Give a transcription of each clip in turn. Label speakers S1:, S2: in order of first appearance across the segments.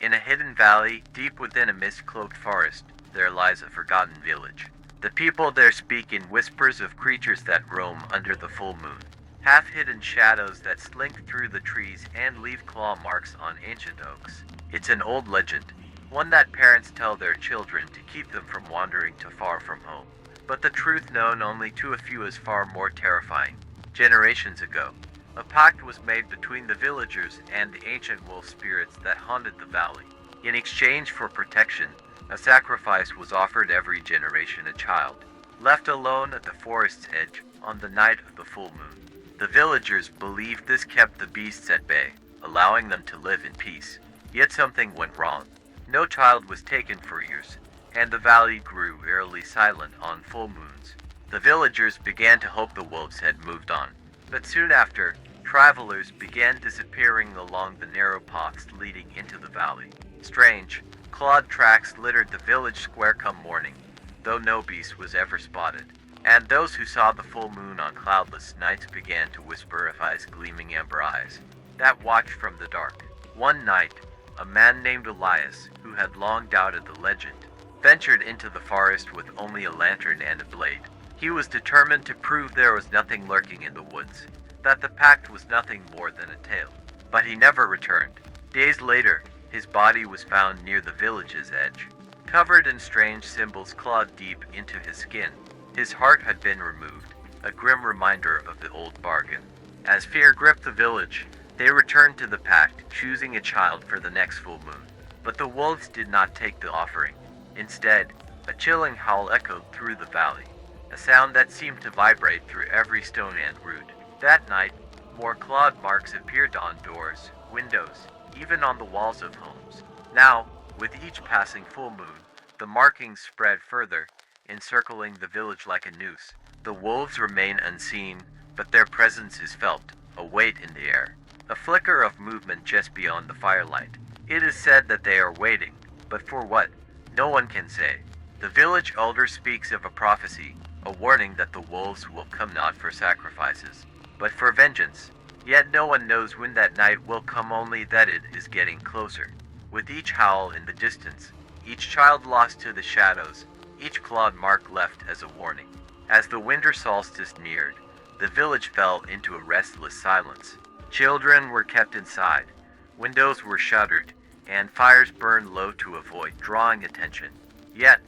S1: In a hidden valley, deep within a mist-cloaked forest, there lies a forgotten village. The people there speak in whispers of creatures that roam under the full moon. Half-hidden shadows that slink through the trees and leave claw marks on ancient oaks. It's an old legend, one that parents tell their children to keep them from wandering too far from home. But the truth known only to a few is far more terrifying. Generations ago, a pact was made between the villagers and the ancient wolf spirits that haunted the valley. In exchange for protection, a sacrifice was offered every generation a child, left alone at the forest's edge on the night of the full moon. The villagers believed this kept the beasts at bay, allowing them to live in peace. Yet something went wrong. No child was taken for years, and the valley grew eerily silent on full moons. The villagers began to hope the wolves had moved on. But soon after, travelers began disappearing along the narrow paths leading into the valley. Strange, clawed tracks littered the village square come morning, though no beast was ever spotted. And those who saw the full moon on cloudless nights began to whisper of eyes gleaming amber eyes that watched from the dark. One night, a man named Elias, who had long doubted the legend, ventured into the forest with only a lantern and a blade. He was determined to prove there was nothing lurking in the woods, that the pact was nothing more than a tale. But he never returned. Days later, his body was found near the village's edge, covered in strange symbols clawed deep into his skin. His heart had been removed, a grim reminder of the old bargain. As fear gripped the village, they returned to the pact, choosing a child for the next full moon. But the wolves did not take the offering. Instead, a chilling howl echoed through the valley, a sound that seemed to vibrate through every stone and root. That night, more clawed marks appeared on doors, windows, even on the walls of homes. Now, with each passing full moon, the markings spread further, encircling the village like a noose. The wolves remain unseen, but their presence is felt, a weight in the air, a flicker of movement just beyond the firelight. It is said that they are waiting, but for what? No one can say. The village elder speaks of a prophecy, a warning that the wolves will come not for sacrifices, but for vengeance. Yet no one knows when that night will come, only that it is getting closer. With each howl in the distance, each child lost to the shadows, each clawed mark left as a warning. As the winter solstice neared, the village fell into a restless silence. Children were kept inside, windows were shuttered, and fires burned low to avoid drawing attention. Yet,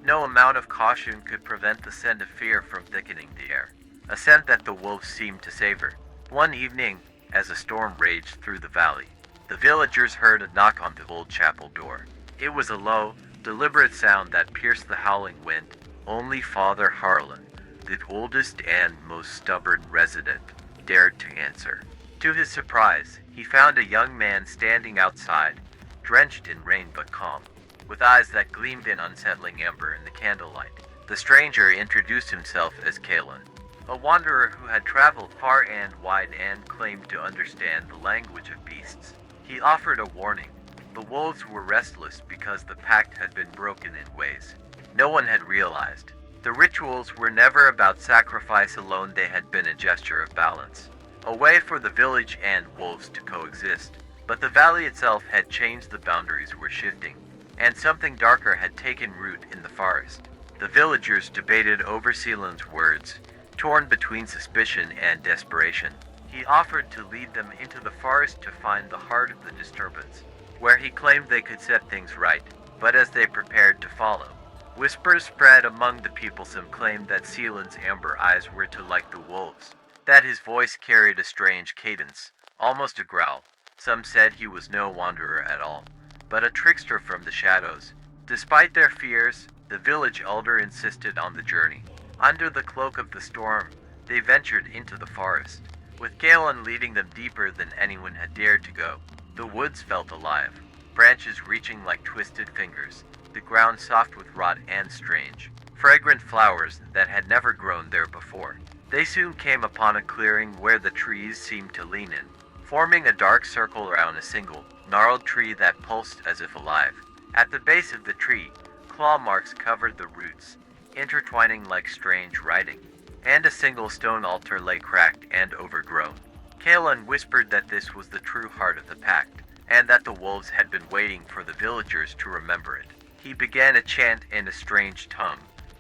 S1: no amount of caution could prevent the scent of fear from thickening the air, a scent that the wolves seemed to savor. One evening, as a storm raged through the valley, the villagers heard a knock on the old chapel door. It was a low, deliberate sound that pierced the howling wind. Only Father Harlan, the oldest and most stubborn resident, dared to answer. To his surprise, he found a young man standing outside, drenched in rain but calm, with eyes that gleamed in unsettling amber in the candlelight. The stranger introduced himself as Kalen, a wanderer who had traveled far and wide and claimed to understand the language of beasts. He offered a warning. The wolves were restless because the pact had been broken in ways no one had realized. The rituals were never about sacrifice alone, they had been a gesture of balance, a way for the village and wolves to coexist. But the valley itself had changed, the boundaries were shifting, and something darker had taken root in the forest. The villagers debated over Seelan's words, torn between suspicion and desperation. He offered to lead them into the forest to find the heart of the disturbance, where he claimed they could set things right. But as they prepared to follow, whispers spread among the people. Some claimed that Seelan's amber eyes were too like the wolves, that his voice carried a strange cadence, almost a growl. Some said he was no wanderer at all, but a trickster from the shadows. Despite their fears, the village elder insisted on the journey. Under the cloak of the storm, they ventured into the forest, with Galen leading them deeper than anyone had dared to go. The woods felt alive, branches reaching like twisted fingers, the ground soft with rot and strange, fragrant flowers that had never grown there before. They soon came upon a clearing where the trees seemed to lean in, forming a dark circle around a single, gnarled tree that pulsed as if alive. At the base of the tree, claw marks covered the roots, intertwining like strange writing, and a single stone altar lay cracked and overgrown. Kalen whispered that this was the true heart of the pact, and that the wolves had been waiting for the villagers to remember it. He began a chant in a strange tongue,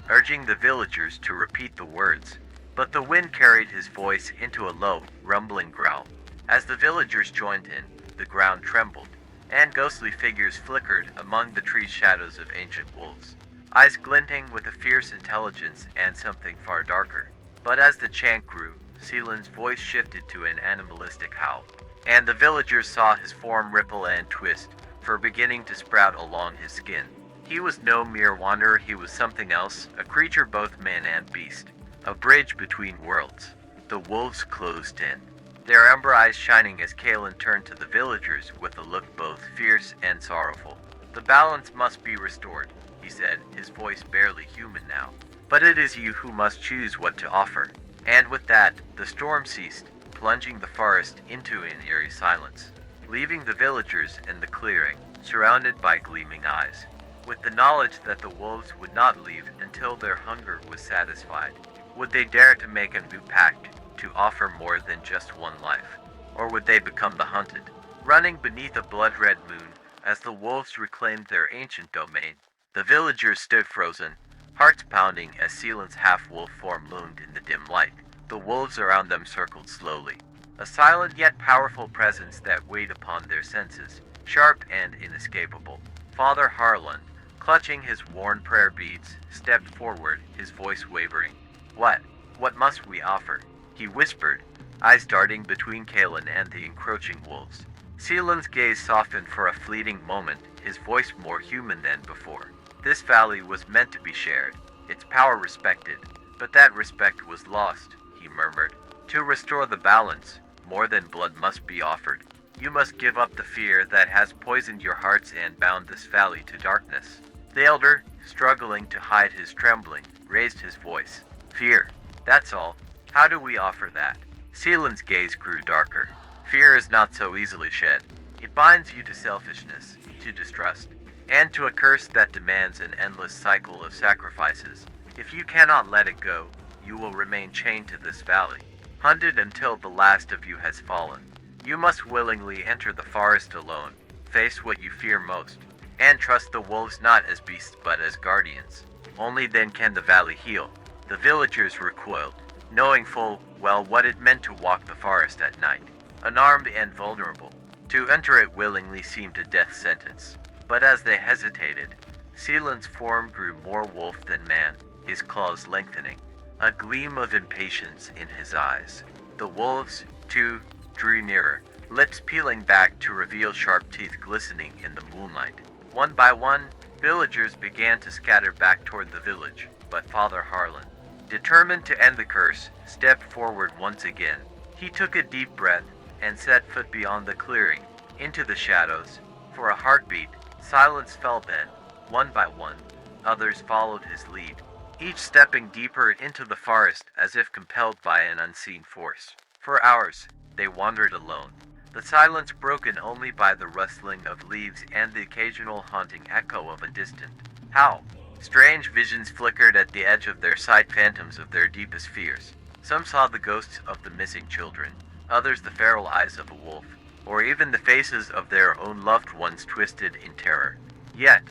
S1: urging the villagers to repeat the words, but the wind carried his voice into a low, rumbling growl. As the villagers joined in, the ground trembled, and ghostly figures flickered among the tree shadows of ancient wolves, eyes glinting with a fierce intelligence and something far darker. But as the chant grew, Seelan's voice shifted to an animalistic howl, and the villagers saw his form ripple and twist, fur beginning to sprout along his skin. He was no mere wanderer, he was something else, a creature both man and beast, a bridge between worlds. The wolves closed in, their amber eyes shining as Kalen turned to the villagers with a look both fierce and sorrowful. "The balance must be restored," he said, his voice barely human now. "But it is you who must choose what to offer." And with that, the storm ceased, plunging the forest into an eerie silence, leaving the villagers in the clearing, surrounded by gleaming eyes, with the knowledge that the wolves would not leave until their hunger was satisfied. Would they dare to make a new pact, to offer more than just one life? Or would they become the hunted, running beneath a blood-red moon as the wolves reclaimed their ancient domain? The villagers stood frozen, hearts pounding as Seelan's half-wolf form loomed in the dim light. The wolves around them circled slowly, a silent yet powerful presence that weighed upon their senses, sharp and inescapable. Father Harlan, clutching his worn prayer beads, stepped forward, his voice wavering. What must we offer?" he whispered, eyes darting between Kalen and the encroaching wolves. Seelan's gaze softened for a fleeting moment, his voice more human than before. "This valley was meant to be shared, its power respected, but that respect was lost," he murmured. "To restore the balance, more than blood must be offered. You must give up the fear that has poisoned your hearts and bound this valley to darkness." The elder, struggling to hide his trembling, raised his voice. "Fear, that's all. How do we offer that?" Seelan's gaze grew darker. "Fear is not so easily shed. It binds you to selfishness, to distrust, and to a curse that demands an endless cycle of sacrifices. If you cannot let it go, you will remain chained to this valley, hunted until the last of you has fallen. You must willingly enter the forest alone, face what you fear most, and trust the wolves not as beasts but as guardians. Only then can the valley heal." The villagers recoiled, knowing full well what it meant to walk the forest at night, unarmed and vulnerable. To enter it willingly seemed a death sentence. But as they hesitated, Seelan's form grew more wolf than man, his claws lengthening, a gleam of impatience in his eyes. The wolves, too, drew nearer, lips peeling back to reveal sharp teeth glistening in the moonlight. One by one, villagers began to scatter back toward the village, but Father Harlan, determined to end the curse, stepped forward once again. He took a deep breath and set foot beyond the clearing, into the shadows. For a heartbeat, silence fell then. One by one, others followed his lead, each stepping deeper into the forest as if compelled by an unseen force. For hours, they wandered alone, the silence broken only by the rustling of leaves and the occasional haunting echo of a distant howl. Strange visions flickered at the edge of their sight, phantoms of their deepest fears. Some saw the ghosts of the missing children, others the feral eyes of a wolf, or even the faces of their own loved ones twisted in terror. Yet,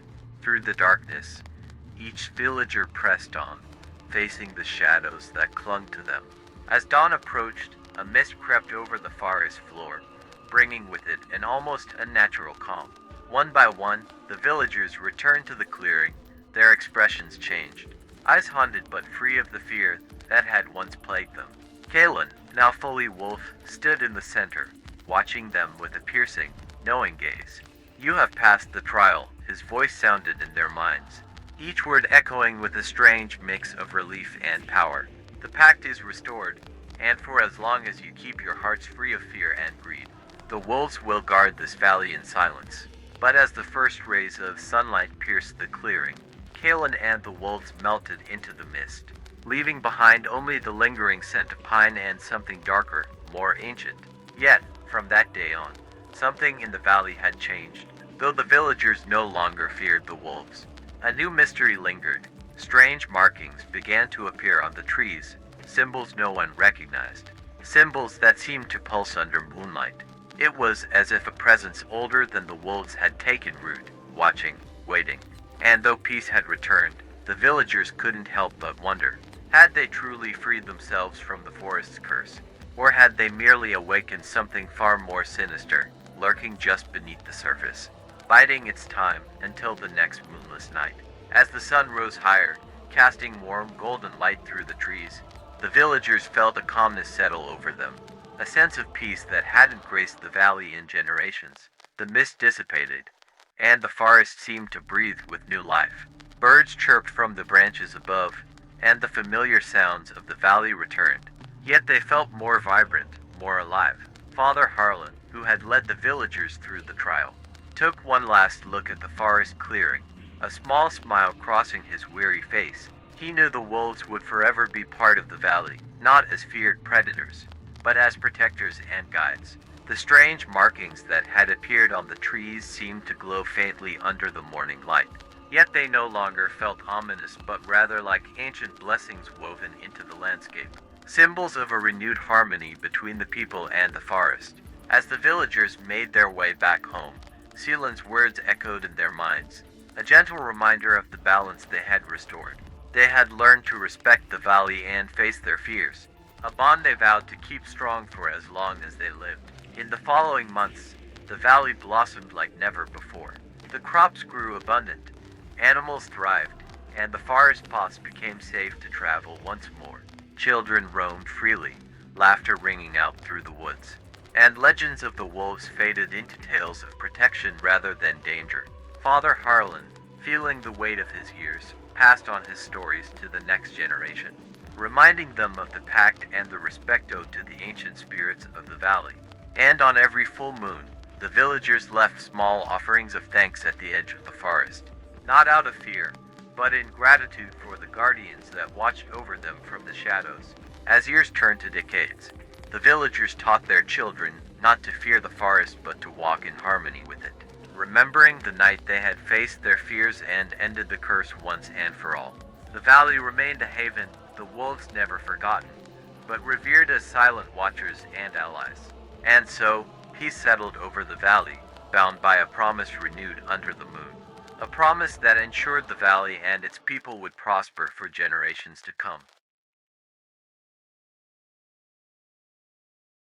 S1: through the darkness, each villager pressed on, facing the shadows that clung to them. As dawn approached, a mist crept over the forest floor, bringing with it an almost unnatural calm. One by one, the villagers returned to the clearing. Their expressions changed, eyes haunted but free of the fear that had once plagued them. Kalen, now fully wolf, stood in the center, watching them with a piercing, knowing gaze. "You have passed the trial," his voice sounded in their minds, each word echoing with a strange mix of relief and power. "The pact is restored, and for as long as you keep your hearts free of fear and greed, the wolves will guard this valley in silence." But as the first rays of sunlight pierced the clearing, Kalen and the wolves melted into the mist, leaving behind only the lingering scent of pine and something darker, more ancient. Yet, from that day on, something in the valley had changed. Though the villagers no longer feared the wolves, a new mystery lingered. Strange markings began to appear on the trees, symbols no one recognized, symbols that seemed to pulse under moonlight. It was as if a presence older than the wolves had taken root, watching, waiting. And though peace had returned, the villagers couldn't help but wonder. Had they truly freed themselves from the forest's curse? Or had they merely awakened something far more sinister, lurking just beneath the surface, biding its time until the next moonless night? As the sun rose higher, casting warm golden light through the trees, the villagers felt a calmness settle over them, a sense of peace that hadn't graced the valley in generations. The mist dissipated, and the forest seemed to breathe with new life. Birds chirped from the branches above, and the familiar sounds of the valley returned. Yet they felt more vibrant, more alive. Father Harlan, who had led the villagers through the trial, took one last look at the forest clearing, a small smile crossing his weary face. He knew the wolves would forever be part of the valley, not as feared predators, but as protectors and guides. The strange markings that had appeared on the trees seemed to glow faintly under the morning light. Yet they no longer felt ominous, but rather like ancient blessings woven into the landscape, symbols of a renewed harmony between the people and the forest. As the villagers made their way back home, Seelan's words echoed in their minds, a gentle reminder of the balance they had restored. They had learned to respect the valley and face their fears, a bond they vowed to keep strong for as long as they lived. In the following months, the valley blossomed like never before. The crops grew abundant, animals thrived, and the forest paths became safe to travel once more. Children roamed freely, laughter ringing out through the woods, and legends of the wolves faded into tales of protection rather than danger. Father Harlan, feeling the weight of his years, passed on his stories to the next generation, reminding them of the pact and the respect owed to the ancient spirits of the valley. And on every full moon, the villagers left small offerings of thanks at the edge of the forest, not out of fear, but in gratitude for the guardians that watched over them from the shadows. As years turned to decades, the villagers taught their children not to fear the forest but to walk in harmony with it, remembering the night they had faced their fears and ended the curse once and for all. The valley remained a haven, the wolves never forgotten, but revered as silent watchers and allies. And so, peace settled over the valley, bound by a promise renewed under the moon. A promise that ensured the valley and its people would prosper for generations to come.